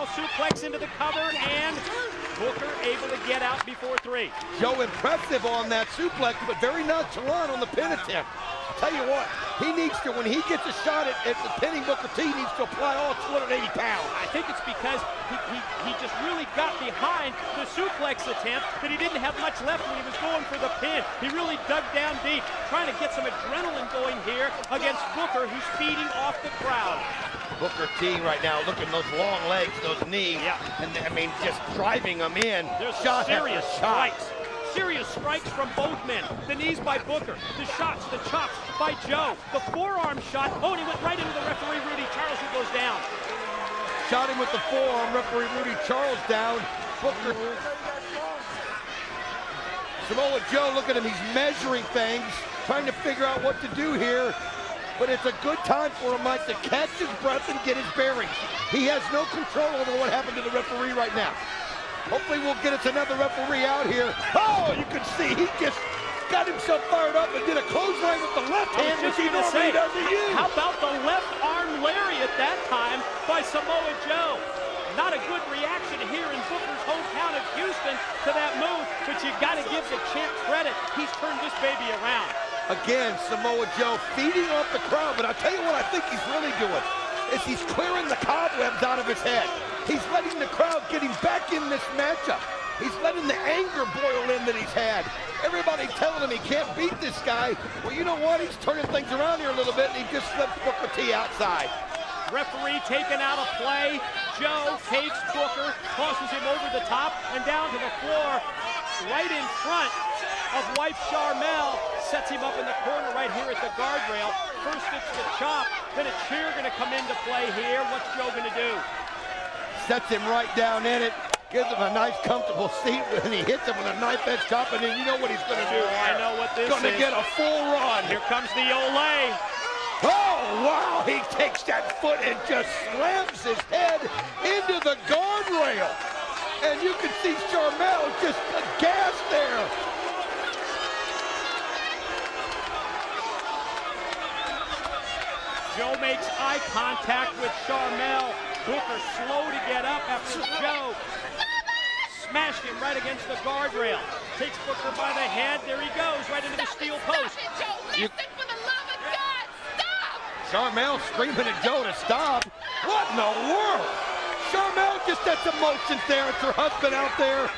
Sharmell suplex into the cover, and Booker able to get out before 3. Joe impressive on that suplex, but very nonchalant on the pin attempt. I'll tell you what, he needs to, when he gets a shot at the pinning Booker T, he needs to apply all 280 pounds. I think it's because he just really got behind the suplex attempt that he didn't have much left when he was going for the pin. He really dug down deep, trying to get some adrenaline going here against Booker, who's feeding off the crowd. Booker T right now, look at those long legs, those knees, and I mean, just driving them in. There's shot serious shot. strikes. Serious strikes from both men. The knees by Booker, the shots, the chops by Joe, the forearm shot. Oh, and he went right into the referee, Rudy Charles, who goes down. Shot him with the forearm, referee Rudy Charles down. Booker. Samoa Joe, look at him, he's measuring things, trying to figure out what to do here. But it's a good time for him, Mike, to catch his breath and get his bearings. He has no control over what happened to the referee right now. Hopefully we'll get us another referee out here. Oh, you can see he just got himself fired up and did a clothesline with the left hand, which he normally doesn't use. How about the left arm lariat that time by Samoa Joe? Not a good reaction here in Booker's hometown of Houston to that move, but you got to give the champ credit. He's turned this baby around. Again, Samoa Joe feeding off the crowd, but I'll tell you what I think he's really doing is he's clearing the cobwebs out of his head. He's letting the crowd get him back in this matchup. He's letting the anger boil in that he's had. Everybody telling him he can't beat this guy. Well, you know what? He's turning things around here a little bit, and he just slips Booker T outside. Referee taken out of play. Joe takes Booker, tosses him over the top and down to the floor, right in front of wife Sharmell. Sets him up in the corner right here at the guardrail. First it's the chop, then a chair going to come into play here. What's Joe going to do? Sets him right down in it. Gives him a nice comfortable seat, and he hits him with a knife edge chop, and then you know what he's going to do. I know what this is. Going to get a full run. Here comes the Olay. Oh, wow, he takes that foot and just slams his head into the guardrail. And you can see Sharmell just aghast there. Joe makes eye contact with Sharmell. Booker slow to get up after Joe smashed him right against the guardrail. Takes Booker by the head. There he goes, right into the steel post. For the love of God, stop! Sharmell screaming at Joe to stop. What in the world? Sharmell just had some motions there. It's her husband out there.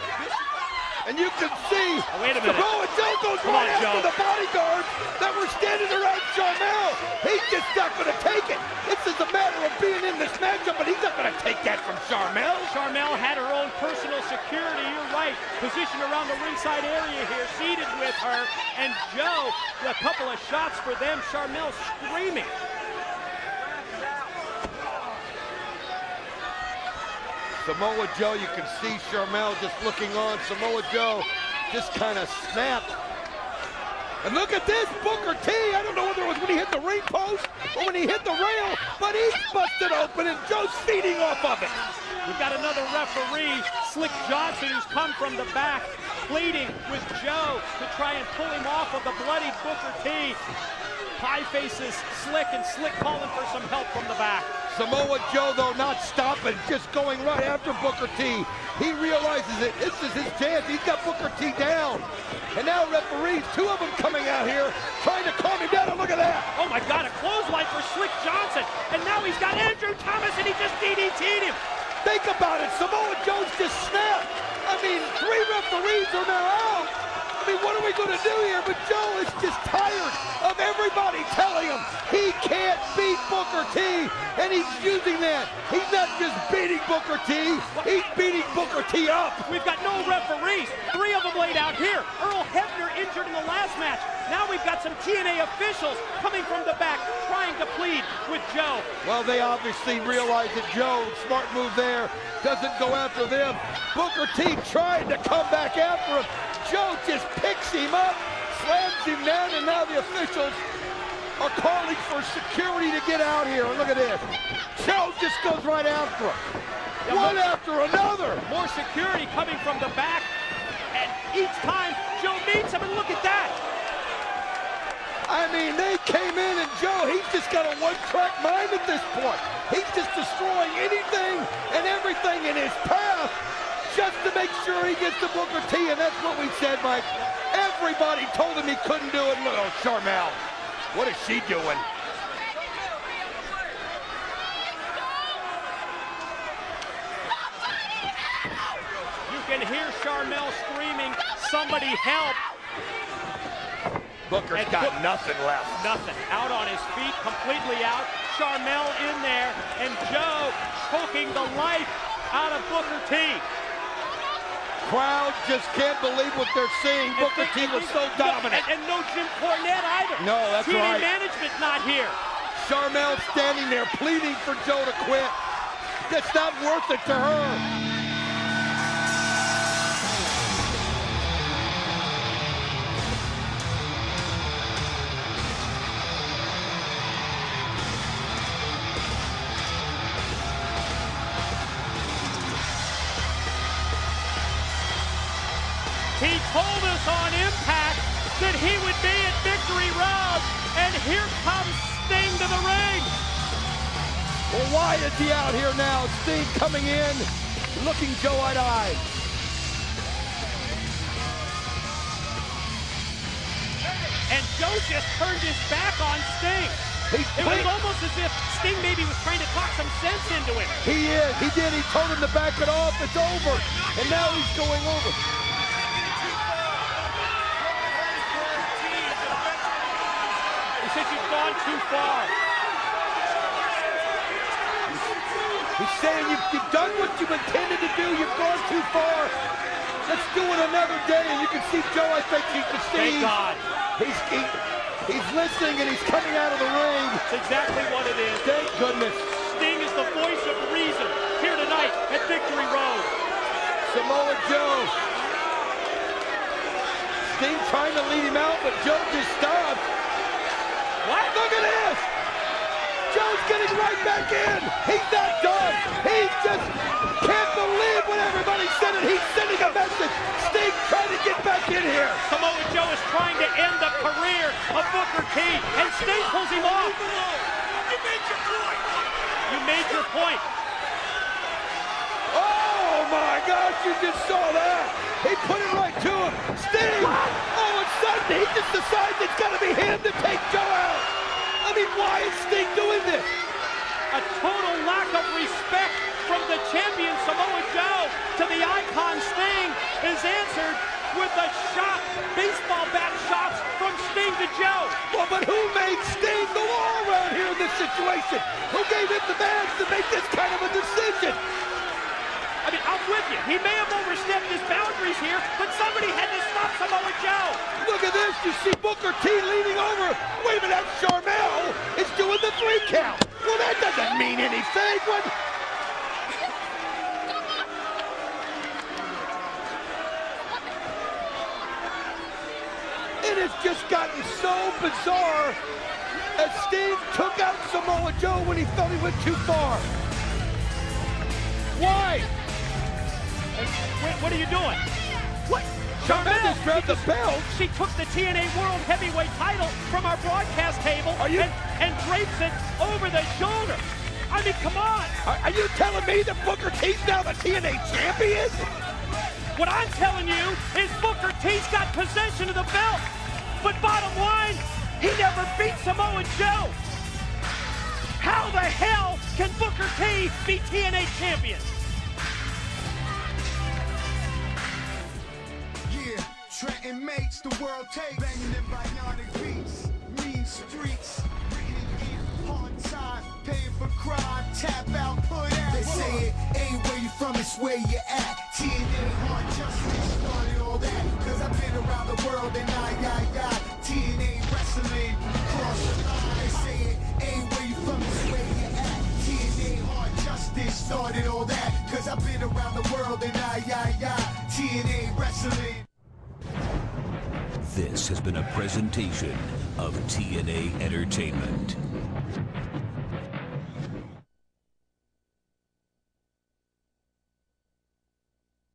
And you can see wait a minute. Samoa Joe goes right after the bodyguards that were standing around Sharmell. He's just not going to take it. This is a matter of being in this matchup, but he's not going to take that from Sharmell. Sharmell had her own personal security, you're right. Positioned around the ringside area here, seated with her. And Joe, a couple of shots for them. Sharmell screaming. Samoa Joe, you can see Sharmell just looking on. Samoa Joe just kind of snapped. And look at this, Booker T. I don't know whether it was when he hit the ring post or when he hit the rail, but he's busted open and Joe's feeding off of it. We've got another referee, Slick Johnson, who's come from the back, pleading with Joe to try and pull him off of the bloodied Booker T. Pie faces Slick, and Slick calling for some help from the back. Samoa Joe, though, not stopping, just going right after Booker T. He realizes that this is his chance. He's got Booker T down. And now referees, two of them coming out here, trying to calm him down. And look at that. Oh, my God, a clothesline for Slick Johnson. And now he's got Andrew Thomas, and he just DDT'd him. Think about it. Samoa Joe's just snapped. I mean, three referees are now out. I mean, what are we going to do here? But Joe is just tired of everybody telling him he can't beat Booker T, and he's using that. He's not just beating Booker T, he's beating Booker T up. We've got no referees. Three of them laid out here. Earl Hebner injured in the last match. Now we've got some TNA officials coming from the back, trying to plead with Joe. Well, they obviously realize that Joe, smart move there, doesn't go after them. Booker T trying to come back after him. Joe just picks him up, slams him down, and now the officials are calling for security to get out here. And look at this. Joe just goes right after him. One after another. More security coming from the back. And each time Joe meets him, and look at that. I mean, they came in, and Joe, he's just got a one-track mind at this point. He's just destroying anything and everything in his path just to make sure he gets to Booker T, and that's what we said, Mike. Everybody told him he couldn't do it. Look, oh, Sharmell, what is she doing? You can hear Sharmell screaming, somebody help. Booker's got nothing left. Nothing. Out on his feet, completely out. Sharmell in there, and Joe choking the life out of Booker T. Crowd just can't believe what they're seeing. Booker T was so dominant. And no Jim Cornette either. No, that's TNA right. management not here. Sharmell standing there pleading for Joe to quit. It's not worth it to her. He told us on Impact that he would be at Victory Road, and here comes Sting to the ring. Well, why is he out here now? Sting coming in, looking Joe eye to eye. And Joe just turned his back on Sting. It was almost as if Sting maybe was trying to talk some sense into him. He is. He did. He told him to back it off. It's over. And now he's going over. He said you've gone too far. He's saying you've done what you intended to do. You've gone too far. Let's do it another day. And you can see Joe, I think he can see. Thank God. He's listening and he's coming out of the ring. That's exactly what it is. Thank goodness. Sting is the voice of reason here tonight at Victory Road. Samoa Joe. Sting trying to lead him out, but Joe just stopped. What? Look at this! Joe's getting right back in! He's not done! He just can't believe what everybody said, and he's sending a message! Sting trying to get back in here! Samoa Joe is trying to end the career of Booker T, and Sting pulls him off. You made your point! You made your point. Oh my gosh, you just saw that! He put it right to him! Sting! All of a sudden, he just decides it's gotta be him to take Joe out! I mean, why is Sting doing this? A total lack of respect from the champion Samoa Joe to the icon Sting is answered with the shot, baseball bat shots from Sting to Joe. Well, but who made Sting the law around here in this situation? Who gave him the badge to make this kind of a decision? I mean, I'm with you. He may have overstepped his boundaries here, but somebody had to stop Samoa Joe. Look at this. You see Booker T leaning over. Wait a minute, that's Sharmell is doing the 3 count. Well, that doesn't mean anything. What? It has just gotten so bizarre as Sting took out Samoa Joe when he felt he went too far. Why? What are you doing? What? Sharmell just grabbed the belt. She took the TNA World Heavyweight title from our broadcast table and drapes it over the shoulder. I mean, come on. Are you telling me that Booker T's now the TNA champion? What I'm telling you is Booker T's got possession of the belt. But bottom line, he never beat Samoa Joe. How the hell can Booker T be TNA champion? Trenton makes the world take, banging them bionic beats, mean streets, written in hard time, paying for crime, tap out, put out. They say it ain't where you from, it's where you at. TNA hard justice started all that, cause I've been around the world and TNA wrestling, cross the line. They say it ain't where you from, it's where you at. TNA hard justice started all that, cause I've been around the world and TNA wrestling. This has been a presentation of TNA Entertainment.